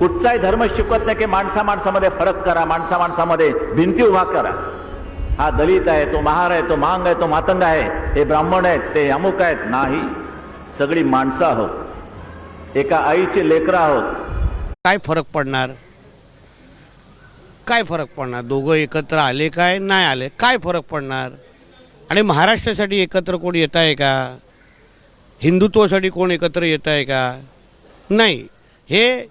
कुठचाही धर्म शिकवत नाही की माणसा माणसामध्ये फरक करा, माणसा माणसामध्ये भिंती उभा करा. हा दलित आहे, तो महार आहे, तो मांग आहे, तो मातंग आहे, हे ब्राह्मण आहेत, ते अमुक आहेत. नाही, सगळी माणसं आहोत, एका आईचे लेकरं आहोत. काय फरक पडणार? काय फरक पडणार? दोघं एकत्र आले काय नाही आले काय फरक पडणार? आणि महाराष्ट्रासाठी एकत्र कोण येत आहे का? हिंदुत्वासाठी कोण एकत्र येत आहे का? नाही. हे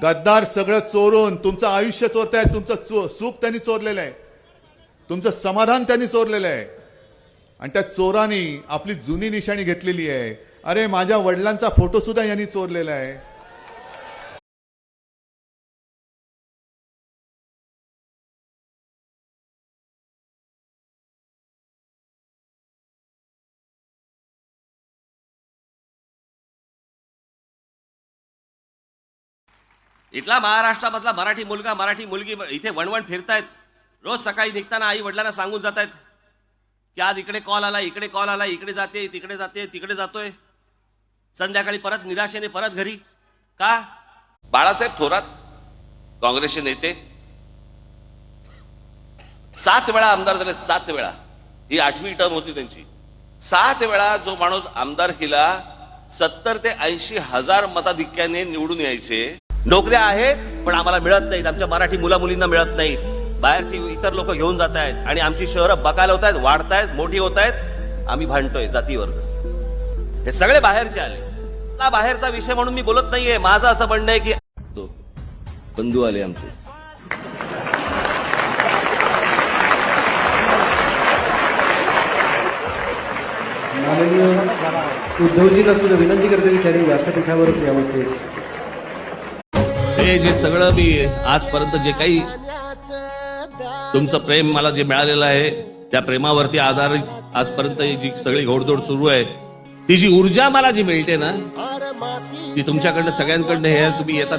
गद्दार सगळं चोरून तुमचं आयुष्य चोरतायत. तुमचं सुख त्यांनी चोरलेलं आहे, तुमचं समाधान त्यांनी चोरलेलं आहे. आणि त्या चोरांनी आपली जुनी निशाणी घेतलेली आहे. अरे, माझ्या वडिलांचा फोटो सुद्धा यांनी चोरलेला आहे. इथला महाराष्ट्रामधला मराठी मुलगा मराठी मुलगी इथे वणवण फिरतायत. रोज सकाळी निघताना आई वडिलांना सांगून जात आहेत की आज इकडे कॉल आला, इकडे कॉल आला, इकडे जाते, तिकडे जातोय. संध्याकाळी परत निराशेने परत घरी. का? बाळासाहेब थोरात काँग्रेसचे नेते 7 वेळा आमदार झाले. 7 वेळा. ही 8वी टर्म होती त्यांची. 7 वेळा जो माणूस आमदारकीला 70 ते 80 हजार मताधिक्याने निवडून यायचे. नोकऱ्या आहेत पण आम्हाला मिळत नाहीत, आमच्या मराठी मुला मुलींना मिळत नाहीत. बाहेरची इतर लोक घेऊन जात आहेत आणि आमची शहरं बकाल होत आहेत, वाढतायत, मोठी होत आहेत. आम्ही भांडतोय जातीवर. हे सगळे बाहेरचे आले. हा बाहेरचा विषय म्हणून मी बोलत नाहीये. माझं असं म्हणणं आहे की बंधू आले आमचे. माननीय उद्धवजींना सुद्धा विनंती करते की त्यांनी व्यासपीठावरच यावं. हे जे सगळं मी आजपर्यंत जे काही तुमचं प्रेम मला जे मिळालेलं आहे त्या प्रेमावरती आधारित आजपर्यंत जी सगळी घोडदौड सुरू आहे, ती जी ऊर्जा मला जी मिळते ना, ती तुमच्याकडनं सगळ्यांकडनं हे तुम्ही येतात